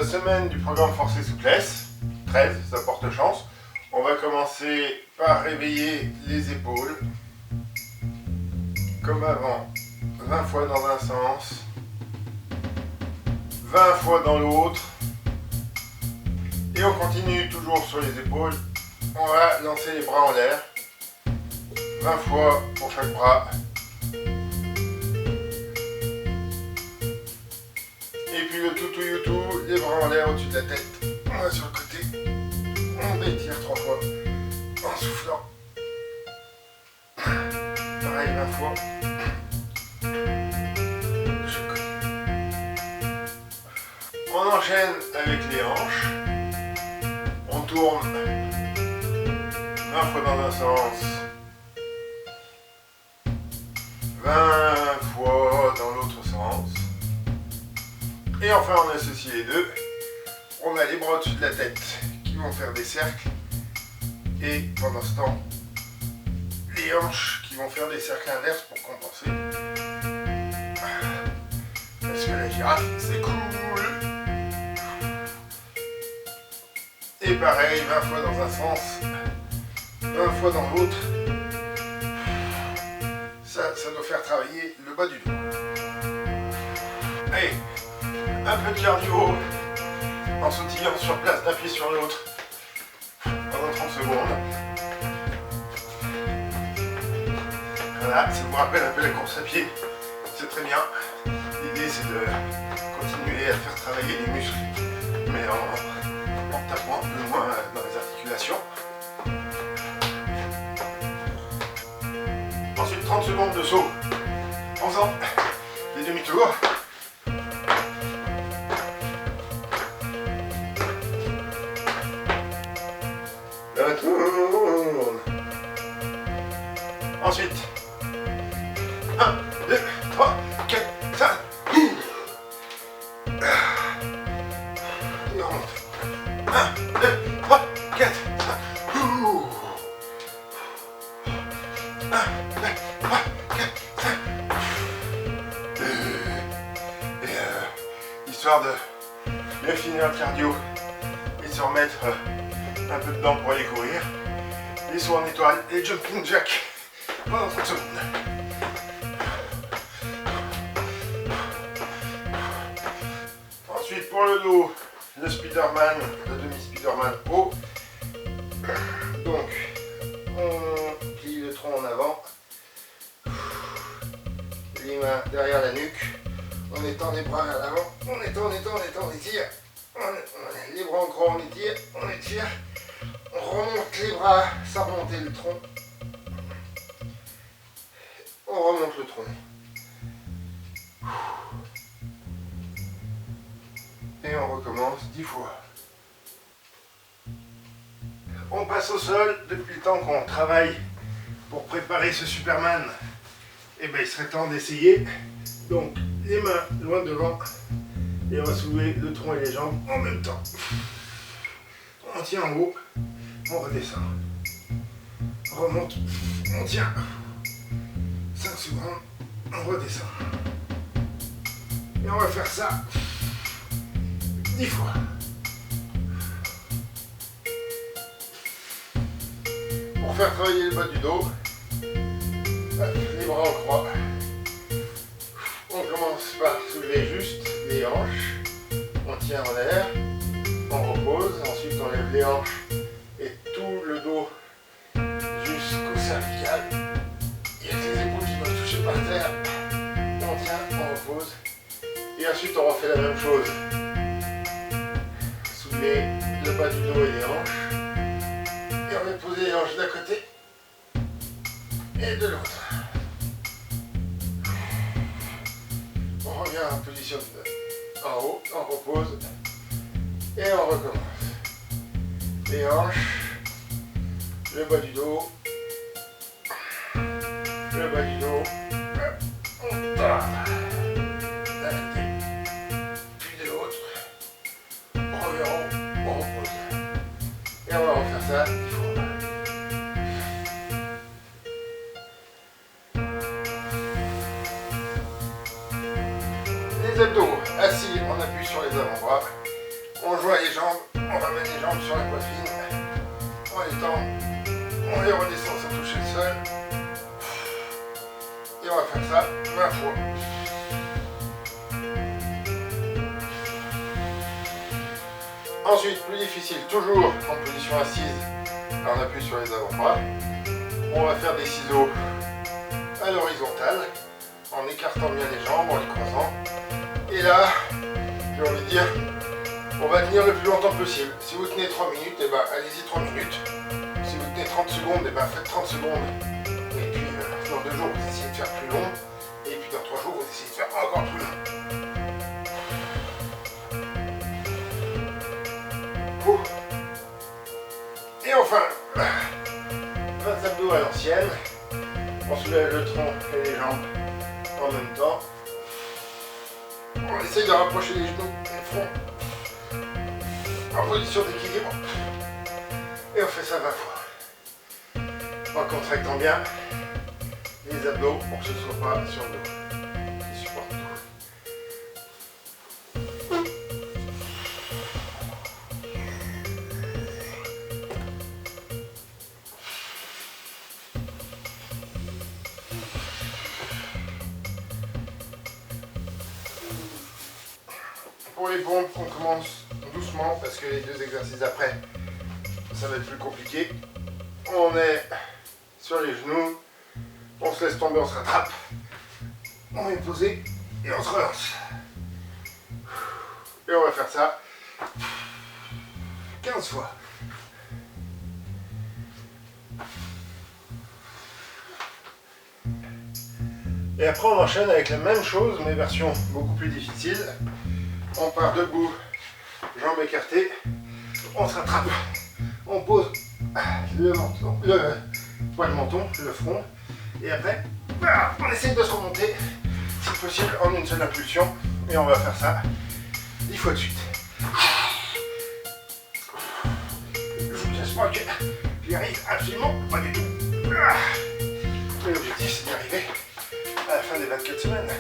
semaine du programme Force et Souplesse, 13, ça porte chance. On va commencer par réveiller les épaules, comme avant, 20 fois dans un sens, 20 fois dans l'autre, et on continue toujours sur les épaules. On va lancer les bras en l'air, 20 fois pour chaque bras. Et puis le toutou youtou, les bras en l'air au-dessus de la tête. On va sur le côté. On étire 3 fois en soufflant. Pareil 20 fois. De chaque côté. On enchaîne avec les hanches. On tourne 20 fois dans un sens. 20 fois dans l'autre sens. Et enfin on associe les deux. On a les bras au-dessus de la tête qui vont faire des cercles. Et pendant ce temps, les hanches qui vont faire des cercles inverses pour compenser. Parce que la girafe, c'est cool. Et pareil, 20 fois dans un sens, 20 fois dans l'autre. Ça doit faire travailler le bas du dos. Allez, un peu de cardio en sautillant sur place d'un pied sur l'autre pendant 30 secondes. Voilà, ça vous rappelle un peu la course à pied, c'est très bien. L'idée c'est de continuer à faire travailler les muscles, mais en tapant un peu moins dans les articulations. Ensuite 30 secondes de saut en faisant des demi-tours. Retourne. Ensuite 1, 2, 3, 4, 5. Et on monte. 1, 2, 3, 4, 5. 1, 2, 3, 4, 5. Histoire de bien finir le cardio et de se remettre un peu dedans pour aller courir. Les sauts en étoile, les jumping jacks pendant 30 secondes. Ensuite pour le dos, le Spiderman, le demi-Spiderman haut. Donc on plie le tronc en avant, les mains derrière la nuque, on étend les bras à l'avant, on étend, on étire, les bras en croix, on étire, on remonte les bras sans remonter le tronc, on remonte le tronc. Et on recommence 10 fois. On passe au sol depuis le temps qu'on travaille pour préparer ce Superman. Et bien il serait temps d'essayer. Donc les mains loin devant et on va soulever le tronc et les jambes en même temps. On tient en haut, on redescend. On remonte, on tient. 5 secondes, on redescend. Et on va faire ça 10 fois. Pour faire travailler le bas du dos, les bras en croix. On commence par soulever juste les hanches. On tient en l'air, on repose, ensuite on lève les hanches et tout le dos jusqu'au cervical. Il y a les épaules qui doivent toucher par terre. On tient, on repose. Et ensuite on refait la même chose. Soulever le bas du dos et les hanches. Et on va poser les hanches d'un côté et de l'autre. On revient en position en haut, on repose et on recommence. Les hanches, le bas du dos, on part d'un côté, puis de l'autre, on revient en haut, on repose. Et on va refaire ça 10 fois. Les abdos, assis, on appuie sur les avant-bras, On joint les jambes, on ramène les jambes sur la poitrine, on les tend, on les redescend sans toucher le sol. Et on va faire ça 20 fois. Ensuite, plus difficile, toujours en position assise, là on appuie sur les avant-bras. On va faire des ciseaux à l'horizontale, en écartant bien les jambes, en les croisant. Et là, j'ai envie de dire, on va tenir le plus longtemps possible. Si vous tenez 3 minutes, et ben allez-y 3 minutes. Si vous tenez 30 secondes, et ben faites 30 secondes. Et puis dans 2 jours, vous essayez de faire plus long. Et puis dans 3 jours, vous essayez de faire encore plus long. Et enfin, 20 abdos à l'ancienne. On soulève le tronc et les jambes en même temps. On essaye de rapprocher les genoux et le front en position d'équilibre. Et on fait ça 20 fois. En contractant bien les abdos pour que ce ne soit pas sur le dos. Qui supporte tout. Pour les pompes, on commence doucement parce que les 2 exercices après, ça va être plus compliqué. On est sur les genoux, on se laisse tomber, on se rattrape, on est posé et on se relance. Et on va faire ça 15 fois. Et après on enchaîne avec la même chose mais version beaucoup plus difficile. On part debout, jambes écartées, on se rattrape, on pose le menton, le poids de menton, le front, et après, on essaye de se remonter, si possible, en une seule impulsion, et on va faire ça 10 fois de suite. Je vous cache pas que j'y arrive absolument pas du tout. Mais l'objectif c'est d'y arriver à la fin des 24 semaines.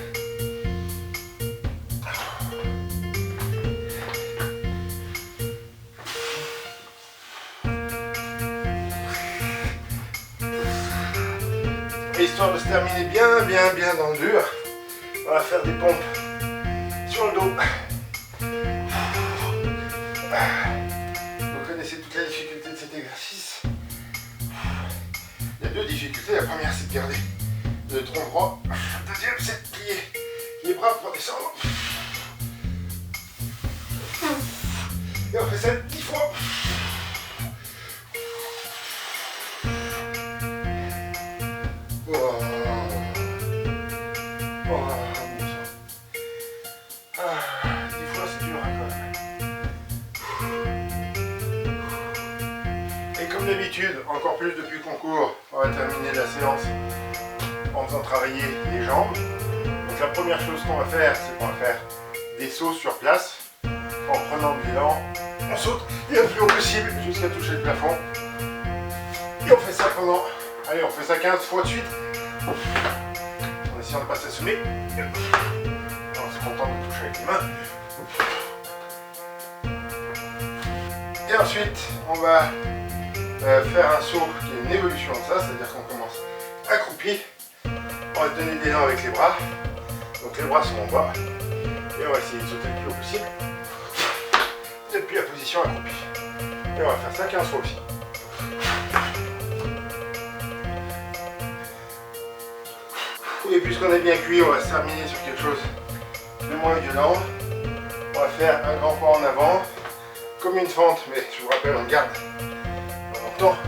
Et histoire de se terminer bien dans le dur, on va faire des pompes sur le dos. Vous connaissez toute la difficulté de cet exercice. Il y a 2 difficultés. La première, c'est de garder le tronc droit. La deuxième, c'est de plier les bras pour descendre. Et on fait ça 10 fois. Comme d'habitude, encore plus depuis le concours, on va terminer la séance en faisant travailler les jambes. Donc la première chose qu'on va faire, c'est qu'on va faire des sauts sur place. En prenant de l'élan, on saute le plus haut possible jusqu'à toucher le plafond. Et on fait ça pendant, allez, on fait ça 15 fois de suite. En essayant de ne pas s'assommer. En se contentant de toucher avec les mains. Et ensuite, on va faire un saut qui est une évolution de ça, c'est-à-dire qu'on commence accroupi, on va donner de l'élan avec les bras, donc les bras sont en bas, et on va essayer de sauter le plus haut possible, depuis la position accroupie. Et on va faire ça 15 fois aussi. Et puisqu'on est bien cuit, on va se terminer sur quelque chose de moins violent. On va faire un grand pas en avant, comme une fente, mais je vous rappelle, on garde longtemps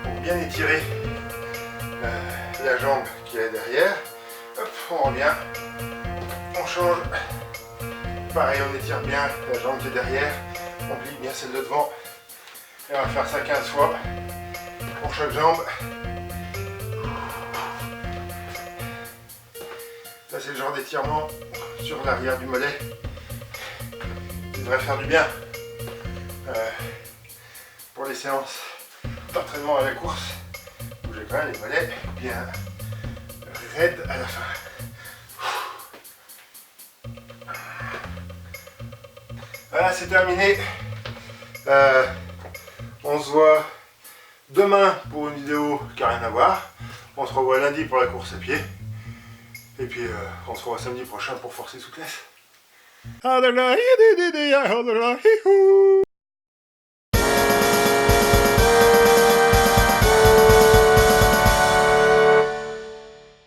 pour bien étirer la jambe qui est derrière. Hop, on revient, on change. Pareil, on étire bien la jambe qui est derrière, on plie bien celle de devant. Et on va faire ça 15 fois pour chaque jambe. Ça, c'est le genre d'étirement sur l'arrière du mollet qui devrait faire du bien pour les séances d'entraînement à la course où j'ai quand même les mollets bien raides à la fin. Voilà, c'est terminé. On se voit demain pour une vidéo qui n'a rien à voir. On se revoit lundi pour la course à pied. Et puis on se revoit samedi prochain pour forcer souplesse.